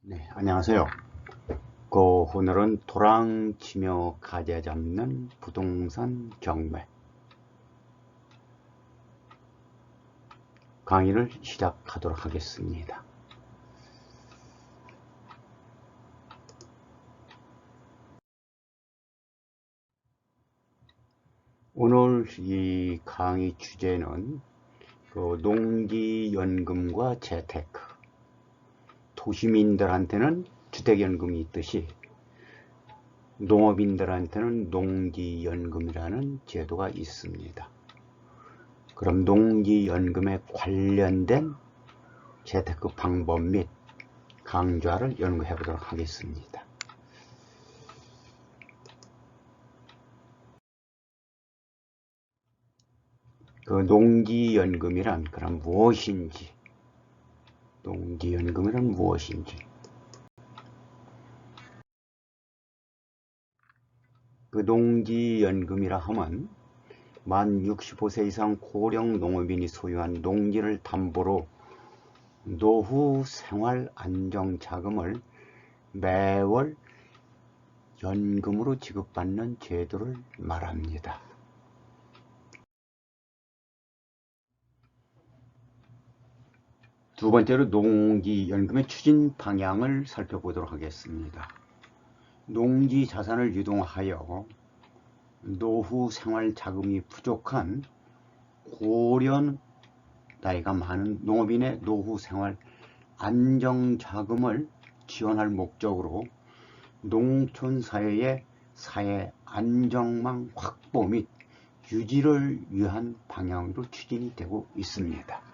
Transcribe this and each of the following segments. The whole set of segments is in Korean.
네, 안녕하세요. 오늘은 도랑 치며 가재 잡는 부동산 경매 강의를 시작하도록 하겠습니다. 오늘 이 강의 주제는 농지연금과 재테크, 도시민들한테는 주택연금이 있듯이 농업인들한테는 농지연금이라는 제도가 있습니다. 그럼 농지연금에 관련된 재테크 방법 및 강좌를 연구해 보도록 하겠습니다. 농지연금이란 그럼 무엇인지, 농지연금이란 무엇인지, 농지연금이라 하면 만 65세 이상 고령 농업인이 소유한 농지를 담보로 노후 생활 안정 자금을 매월 연금으로 지급받는 제도를 말합니다. 두 번째로 농지연금의 추진 방향을 살펴보도록 하겠습니다. 농지 자산을 유동하여 노후 생활 자금이 부족한 고령 나이가 많은 농업인의 노후 생활 안정 자금을 지원할 목적으로 농촌 사회의 사회 안정망 확보 및 유지를 위한 방향으로 추진이 되고 있습니다.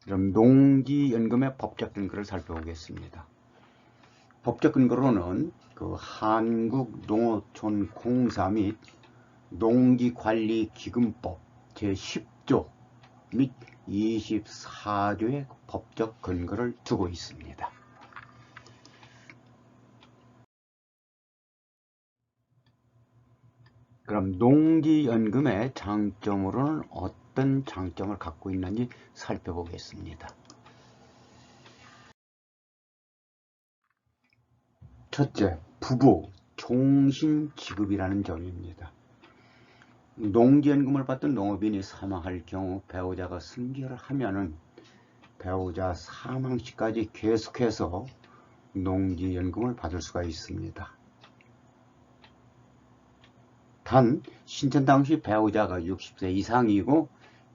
그럼 농지연금의 법적 근거를 살펴보겠습니다. 법적 근거로는 한국농어촌공사 및 농지관리기금법 제10조 및 24조의 법적 근거를 두고 있습니다. 그럼 농지연금의 장점으로는 어떤 장점을 갖고 있는지 살펴보겠습니다. 첫째, 부부 종신지급이라는 점입니다. 농지연금을 받던 농업인이 사망할 경우 배우자가 승계를 하면은 배우자 사망 시까지 계속해서 농지연금을 받을 수가 있습니다. 단 신청 당시 배우자가 60세 이상이고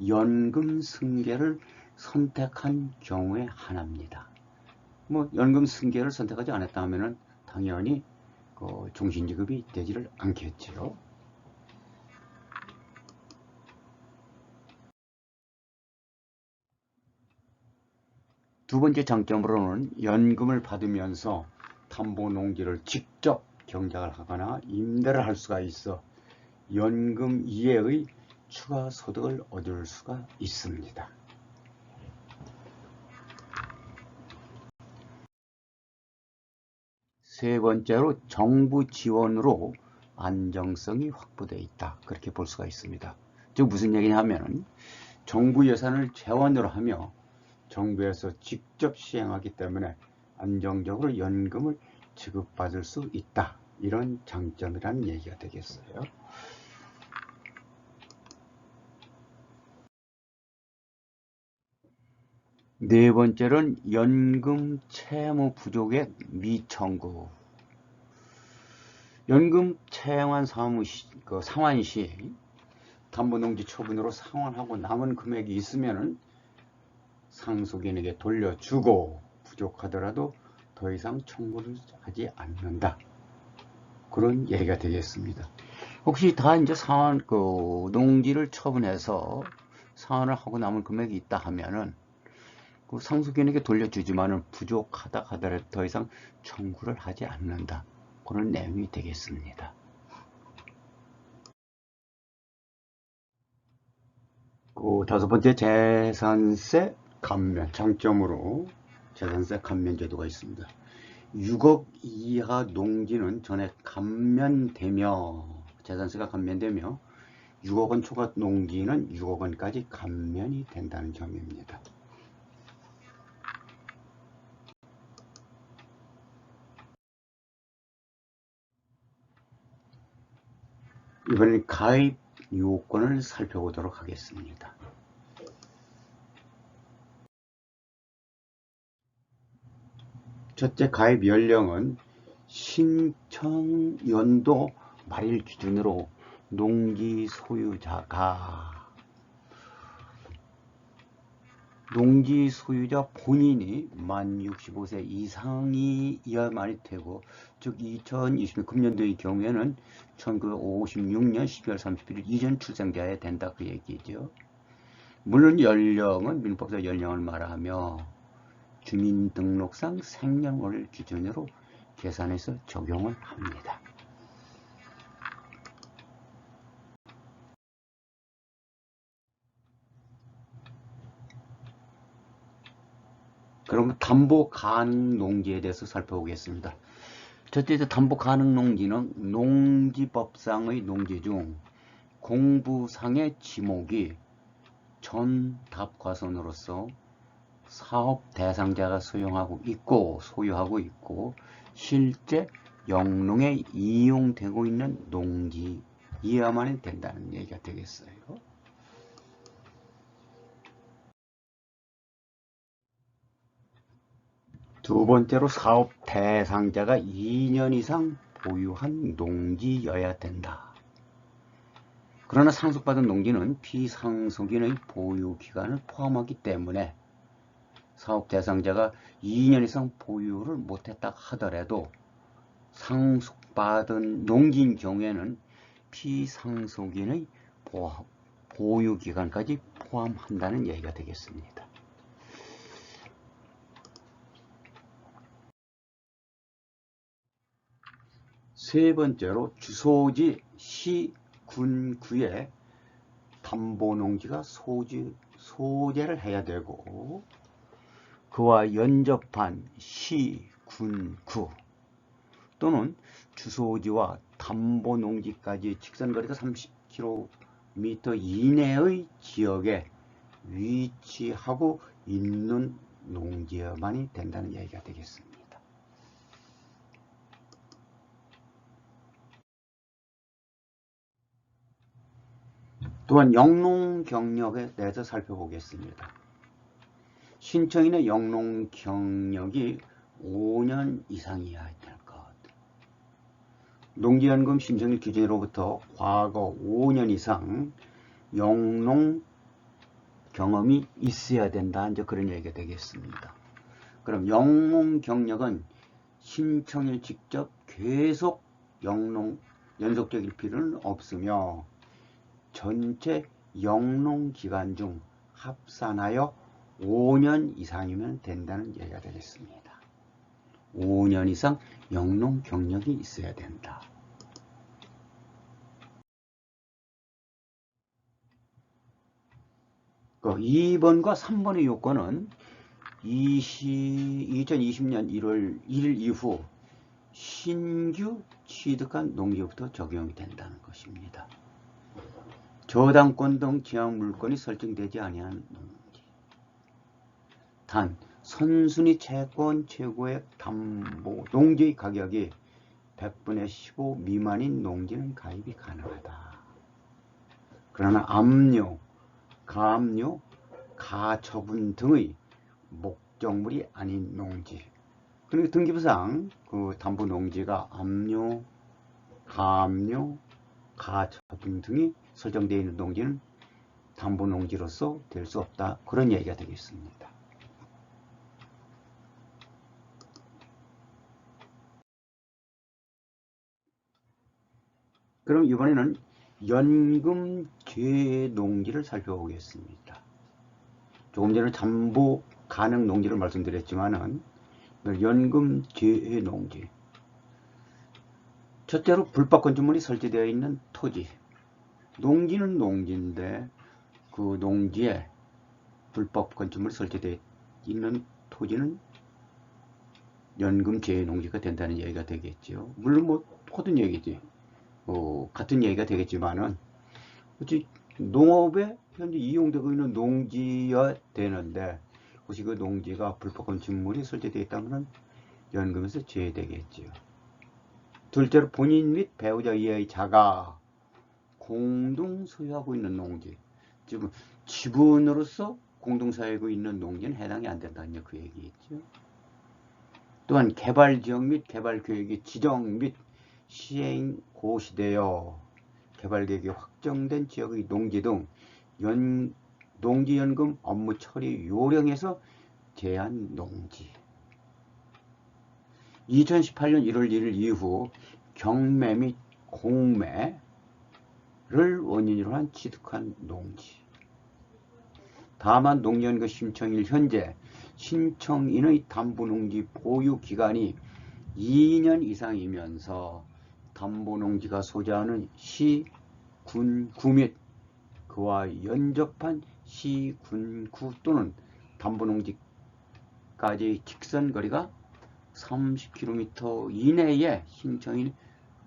연금 승계를 선택한 경우에 한합니다. 연금 승계를 선택하지 않았다면 당연히 종신지급이 되지를 않겠지요. 두 번째 장점으로는 연금을 받으면서 담보농지를 직접 경작을 하거나 임대를 할 수가 있어 연금 이외의 추가 소득을 얻을 수가 있습니다. 세 번째로 정부 지원으로 안정성이 확보되어 있다. 그렇게 볼 수가 있습니다. 즉 무슨 얘기냐면 정부 예산을 재원으로 하며 정부에서 직접 시행하기 때문에 안정적으로 연금을 지급받을 수 있다. 이런 장점이라는 얘기가 되겠어요. 네 번째는 연금 채무 부족의 미청구. 연금 채무한 상환 시 담보농지 처분으로 상환하고 남은 금액이 있으면 상속인에게 돌려주고 부족하더라도 더 이상 청구를 하지 않는다. 그런 얘기가 되겠습니다. 혹시 다 이제 상환 농지를 처분해서 상환을 하고 남은 금액이 있다 하면은 상속인에게 돌려주지만은 부족하다 하더라도 더 이상 청구를 하지 않는다. 그런 내용이 되겠습니다. 다섯 번째 재산세 감면 장점으로 재산세 감면 제도가 있습니다. 6억 이하 농지는 전액 감면되며 재산세가 감면되며 6억 원 초과 농지는 6억 원까지 감면이 된다는 점입니다. 이번엔 가입 요건을 살펴보도록 하겠습니다. 첫째, 가입 연령은 신청 연도 말일 기준으로 농지 소유자 본인이 만 65세 이상이어야만이 되고, 즉 2020년 금년도의 경우에는 1956년 12월 31일 이전 출생자여야 된다, 그 얘기죠. 물론 연령은 민법상 연령을 말하며 주민등록상 생년월일 기준으로 계산해서 적용을 합니다. 그럼 담보 가능 농지에 대해서 살펴보겠습니다. 첫째, 담보 가능 농지는 농지법상의 농지 중 공부상의 지목이 전 답과선으로서 사업 대상자가 소유하고 있고 실제 영농에 이용되고 있는 농지이어야만 된다는 얘기가 되겠어요. 두 번째로 사업 대상자가 2년 이상 보유한 농지여야 된다. 그러나 상속받은 농지는 피상속인의 보유 기간을 포함하기 때문에 사업 대상자가 2년 이상 보유를 못했다 하더라도 상속받은 농지인 경우에는 피상속인의 보유 기간까지 포함한다는 얘기가 되겠습니다. 세 번째로 주소지 시, 군, 구에 담보농지가 소재를 해야 되고, 그와 연접한 시, 군, 구 또는 주소지와 담보농지까지 직선거리가 30km 이내의 지역에 위치하고 있는 농지여만이 된다는 얘기가 되겠습니다. 또한 영농 경력에 대해서 살펴보겠습니다. 신청인의 영농 경력이 5년 이상이어야 될 것. 농지연금 신청일 기준으로부터 과거 5년 이상 영농 경험이 있어야 된다, 이제 그런 얘기가 되겠습니다. 그럼 영농 경력은 신청일 직접 계속 영농 연속적일 필요는 없으며 전체 영농 기간 중 합산하여 5년 이상이면 된다는 얘기가 되겠습니다. 5년 이상 영농 경력이 있어야 된다. 그 2번과 3번의 요건은 2020년 1월 1일 이후 신규 취득한 농지부터 적용이 된다는 것입니다. 저당권 등 지향 물건이 설정되지 아니한 농지. 단 선순위 채권 최고액 담보 농지의 가격이 100분의 15 미만인 농지는 가입이 가능하다. 그러나 압류, 가압류, 가처분 등의 목적물이 아닌 농지. 그리고 등기부상 그 담보 농지가 압류, 가압류, 가처분 등이 설정되어 있는 농지는 담보 농지로서 될 수 없다, 그런 얘기가 되겠습니다. 그럼 이번에는 연금제 농지를 살펴보겠습니다. 조금 전에 담보 가능 농지를 말씀드렸지만은 연금제 농지. 첫째로 불법 건축물이 설치되어 있는 토지. 농지는 농지인데 그 농지에 불법 건축물이 설치되어 있는 토지는 연금제 농지가 된다는 얘기가 되겠죠. 물론 뭐 똑같은 얘기지. 같은 얘기가 되겠지만은 그치? 농업에 현재 이용되고 있는 농지여야 되는데 혹시 그 농지가 불법 건축물이 설치되어 있다면 연금에서 제외되겠지요. 둘째로 본인 및 배우자 이하의 자가 공동 소유하고 있는 농지, 지금 지분으로서 공동 소유하고 있는 농지는 해당이 안 된다는 그 얘기겠죠. 또한 개발지역 및 개발계획이 지정 및 시행 고시되어 개발계획이 확정된 지역의 농지 등 농지연금 업무 처리 요령에서 제한 농지. 2018년 1월 1일 이후 경매 및 공매를 원인으로 한 취득한 농지. 다만 농지연금 신청일 현재 신청인의 담보농지 보유 기간이 2년 이상이면서 담보농지가 소재하는 시, 군, 구 및 그와 연접한 시, 군, 구 또는 담보농지까지의 직선거리가 30km 이내에 신청인이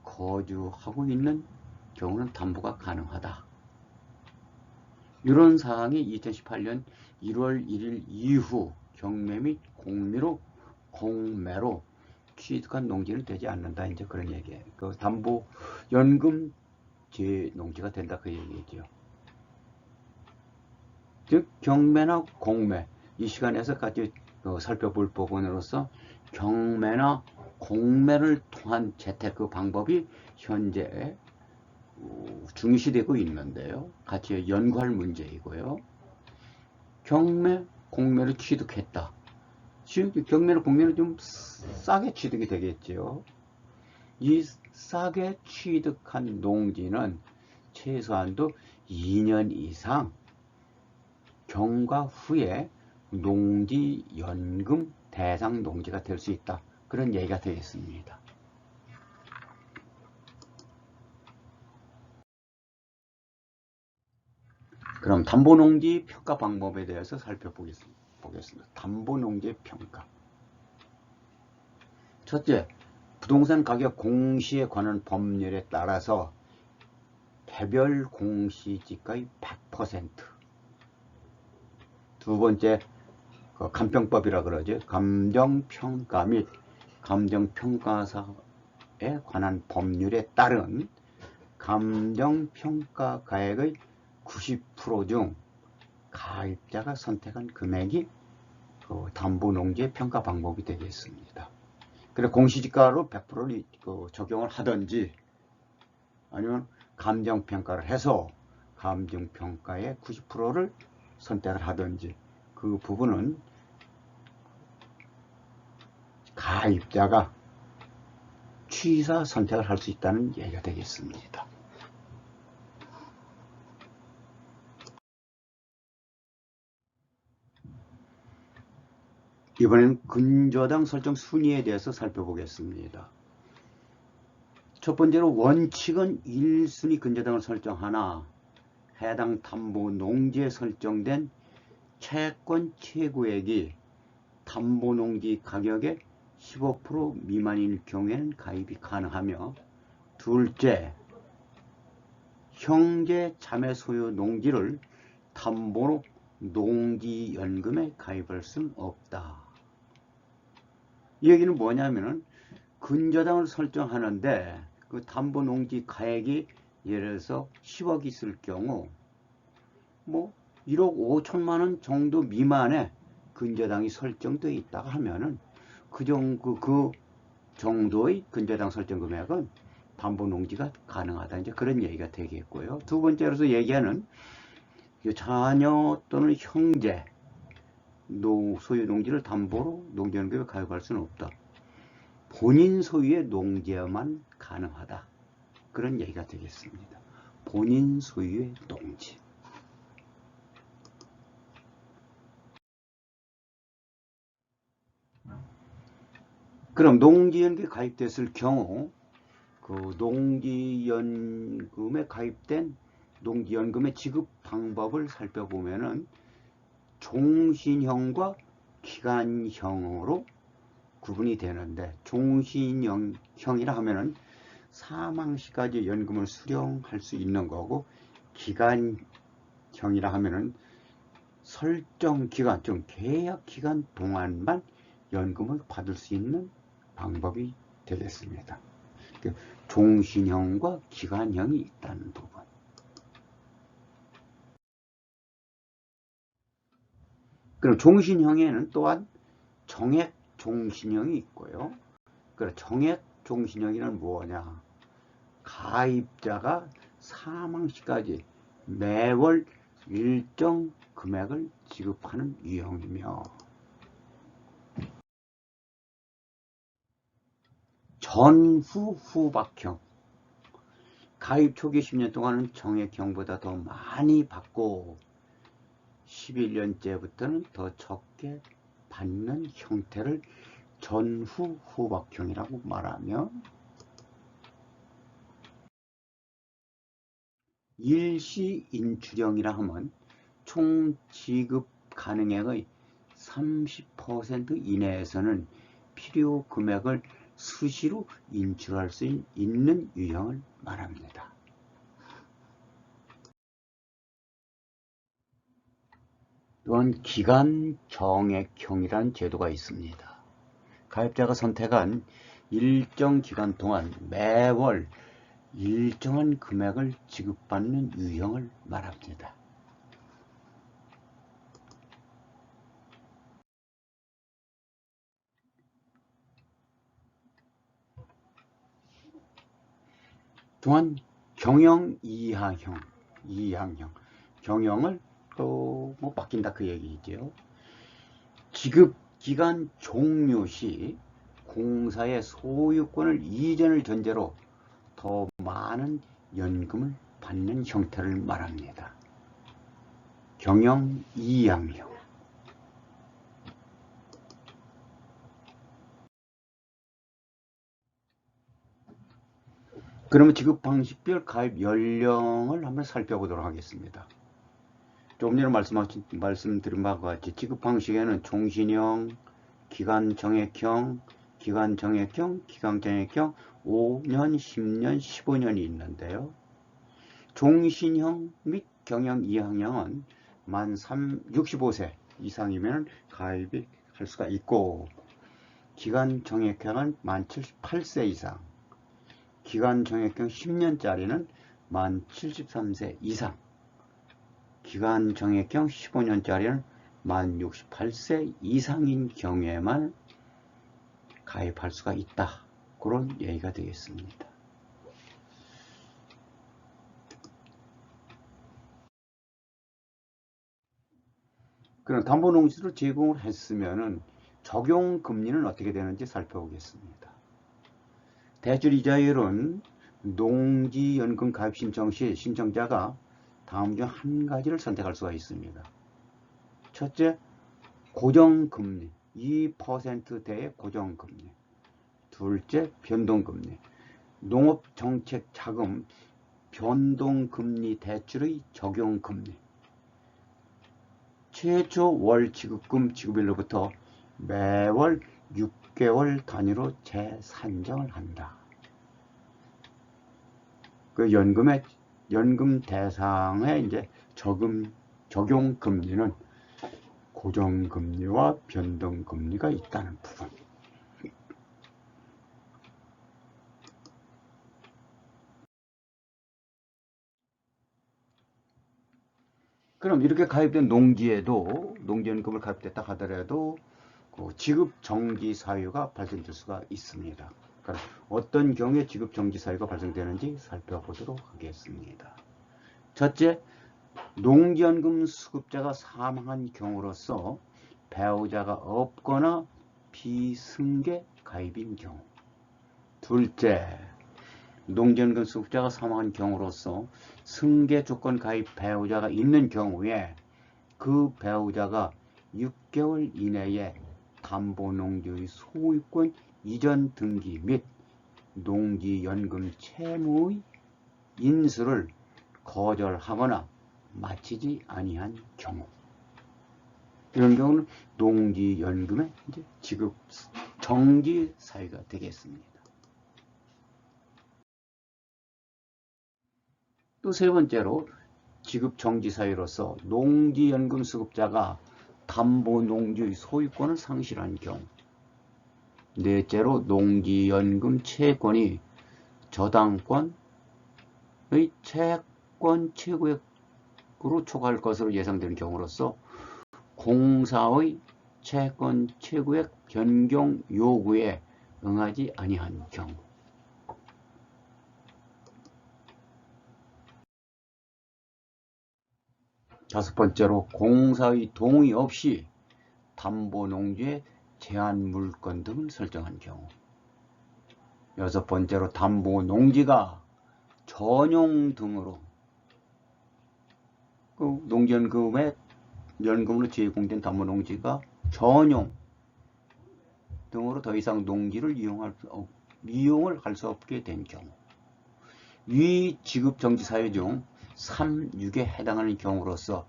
거주하고 있는 경우는 담보가 가능하다. 이런 사항이 2018년 1월 1일 이후 경매 및 공매로 취득한 농지는 되지 않는다. 이제 그런 얘기예요. 그 담보 연금 제 농지가 된다 그 얘기죠. 즉 경매나 공매 이 시간에서 같이 살펴볼 부분으로서 경매나 공매를 통한 재테크 그 방법이 현재 중시되고 있는데요. 같이 연구할 문제이고요. 경매, 공매를 취득했다. 경매나 공매는 좀 싸게 취득이 되겠죠. 이 싸게 취득한 농지는 최소한도 2년 이상 경과 후에 농지연금 대상 농지가 될 수 있다. 그런 얘기가 되겠습니다. 그럼 담보농지 평가 방법에 대해서 살펴보겠습니다. 담보농지 평가. 첫째, 부동산 가격 공시에 관한 법률에 따라서 개별 공시지가의 100%. 두 번째, 감평법이라 그러죠. 감정평가 및 감정평가사에 관한 법률에 따른 감정평가 가액의 90% 중 가입자가 선택한 금액이 담보농지의 평가 방법이 되겠습니다. 그래 공시지가로 100%를 적용을 하든지 아니면 감정평가를 해서 감정평가의 90%를 선택을 하든지 그 부분은 가입자가 취사 선택을 할 수 있다는 얘기가 되겠습니다. 이번에는 근저당 설정 순위에 대해서 살펴보겠습니다. 첫 번째로 원칙은 1순위 근저당을 설정하나 해당 담보 농지에 설정된 채권 최고액이 담보 농지 가격의 15% 미만일 경우에는 가입이 가능하며, 둘째, 형제 자매 소유 농지를 담보로 농지연금에 가입할 수는 없다. 이 얘기는 뭐냐면은 근저당을 설정하는데 그 담보 농지 가액이 예를 들어서 10억 있을 경우 뭐 1억 5천만 원 정도 미만의 근저당이 설정되어 있다 하면은 그 정도의 근저당 설정 금액은 담보 농지가 가능하다. 이제 그런 얘기가 되겠고요. 두 번째로서 얘기하는 자녀 또는 형제 소유 농지를 담보로 농지연금에 가입할 수는 없다. 본인 소유의 농지에만 가능하다. 그런 얘기가 되겠습니다. 본인 소유의 농지. 그럼 농지연금에 가입됐을 경우 그 농지연금에 가입된 농지연금의 지급 방법을 살펴보면은 종신형과 기간형으로 구분이 되는데, 종신형이라 하면은 사망 시까지 연금을 수령할 수 있는 거고, 기간형이라 하면은 설정 기간, 좀 계약 기간 동안만 연금을 받을 수 있는 방법이 되겠습니다. 종신형과 기간형이 있다는 부분. 그리고 종신형에는 또한 정액 종신형이 있고요. 정액 종신형이란 뭐냐? 가입자가 사망 시까지 매월 일정 금액을 지급하는 유형이며, 전후 후박형, 가입 초기 10년 동안은 정액형보다 더 많이 받고 11년째부터는 더 적게 받는 형태를 전후 후박형이라고 말하며, 일시 인출형이라 하면 총 지급 가능액의 30% 이내에서는 필요 금액을 수시로 인출할 수 있는 유형을 말합니다. 또한 기간 정액형이라는 제도가 있습니다. 가입자가 선택한 일정 기간 동안 매월 일정한 금액을 지급받는 유형을 말합니다. 또한 경영 이항형, 경영을 또 뭐 바뀐다 그 얘기죠. 지급 기간 종료 시 공사의 소유권을 이전을 전제로 더 많은 연금을 받는 형태를 말합니다. 경영 이양형. 그러면 지급 방식별 가입 연령을 한번 살펴보도록 하겠습니다. 조금 전에 말씀드린 바와 같이 지급 방식에는 종신형, 기간정액형, 기간정액형, 5년, 10년, 15년이 있는데요. 종신형 및 경영 이항형은 만 65세 이상이면 가입이 할 수가 있고, 기간정액형은 만 78세 이상, 기간정액형 10년짜리는 만 73세 이상, 기간정액형 15년짜리는 만 68세 이상인 경우에만 가입할 수가 있다. 그런 얘기가 되겠습니다. 그럼 담보농지를 제공을 했으면은 적용 금리는 어떻게 되는지 살펴보겠습니다. 대출 이자율은 농지연금 가입 신청 시 신청자가 다음 중 한 가지를 선택할 수가 있습니다. 첫째, 고정금리 2%대의 고정금리. 둘째, 변동금리. 농업정책자금 변동금리 대출의 적용금리. 최초 월 지급금 지급일로부터 매월 6개월 단위로 재산정을 한다. 그 연금 대상의 이제 적용 금리는 고정금리와 변동금리가 있다는 부분. 그럼 이렇게 가입된 농지연금을 가입됐다 하더라도 그 지급 정지 사유가 발생될 수가 있습니다. 그럼 어떤 경우에 지급 정지 사유가 발생되는지 살펴보도록 하겠습니다. 첫째, 농지연금 수급자가 사망한 경우로서 배우자가 없거나 비승계 가입인 경우. 둘째, 농지연금 수급자가 사망한 경우로서 승계 조건 가입 배우자가 있는 경우에 그 배우자가 6개월 이내에 담보농지의 소유권 이전 등기 및 농지연금 채무의 인수를 거절하거나 마치지 아니한 경우, 이런 경우는 농지연금의 지급 정지 사유가 되겠습니다. 또 세 번째로 지급 정지 사유로서 농지연금 수급자가 담보농지의 소유권을 상실한 경우, 넷째로 농지연금 채권이 저당권의 채권 최고액으로 초과할 것으로 예상되는 경우로서 공사의 채권 최고액 변경 요구에 응하지 아니한 경우. 다섯 번째로 공사의 동의 없이 담보농지의 제한 물건 등을 설정한 경우. 여섯 번째로 담보농지가 전용 등으로 연금으로 제공된 담보농지가 전용 등으로 더 이상 농지를 이용을 할 수 없게 된 경우. 위 지급정지 사유 중 3, 6에 해당하는 경우로서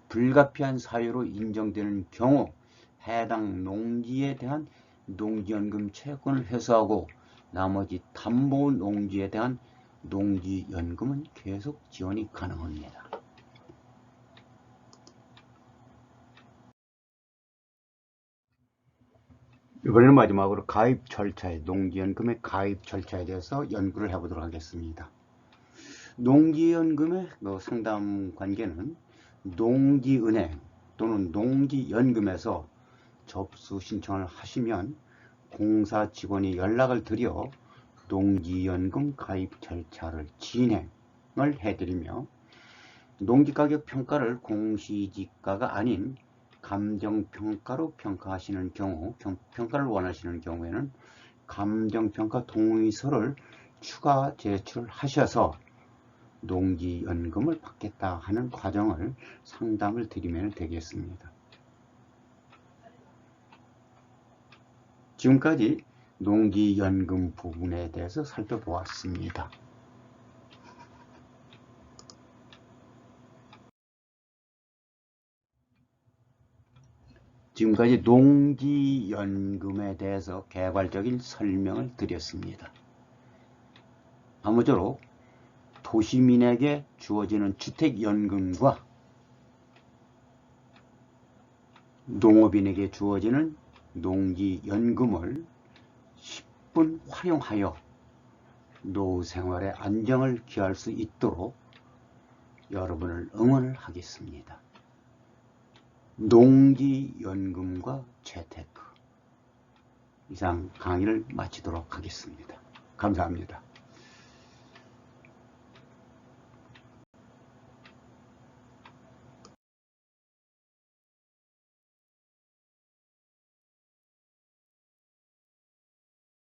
불가피한 사유로 인정되는 경우 해당 농지에 대한 농지연금 채권을 회수하고 나머지 담보농지에 대한 농지연금은 계속 지원이 가능합니다. 이번에는 마지막으로 가입 절차에, 농지연금의 가입 절차에 대해서 연구를 해보도록 하겠습니다. 농지연금의 상담 관계는 농지은행 또는 농지연금에서 접수 신청을 하시면 공사 직원이 연락을 드려 농지연금 가입 절차를 진행을 해드리며 농지가격 평가를 공시지가가 아닌 감정평가로 평가하시는 경우, 평가를 원하시는 경우에는 감정평가 동의서를 추가 제출하셔서 농지연금을 받겠다 하는 과정을 상담을 드리면 되겠습니다. 지금까지 농지연금 부분에 대해서 살펴보았습니다. 지금까지 농지연금에 대해서 개괄적인 설명을 드렸습니다. 아무쪼록 도시민에게 주어지는 주택연금과 농업인에게 주어지는 농지연금을 10분 활용하여 노후생활의 안정을 기할 수 있도록 여러분을 응원을 하겠습니다. 농지연금과 재테크, 이상 강의를 마치도록 하겠습니다. 감사합니다.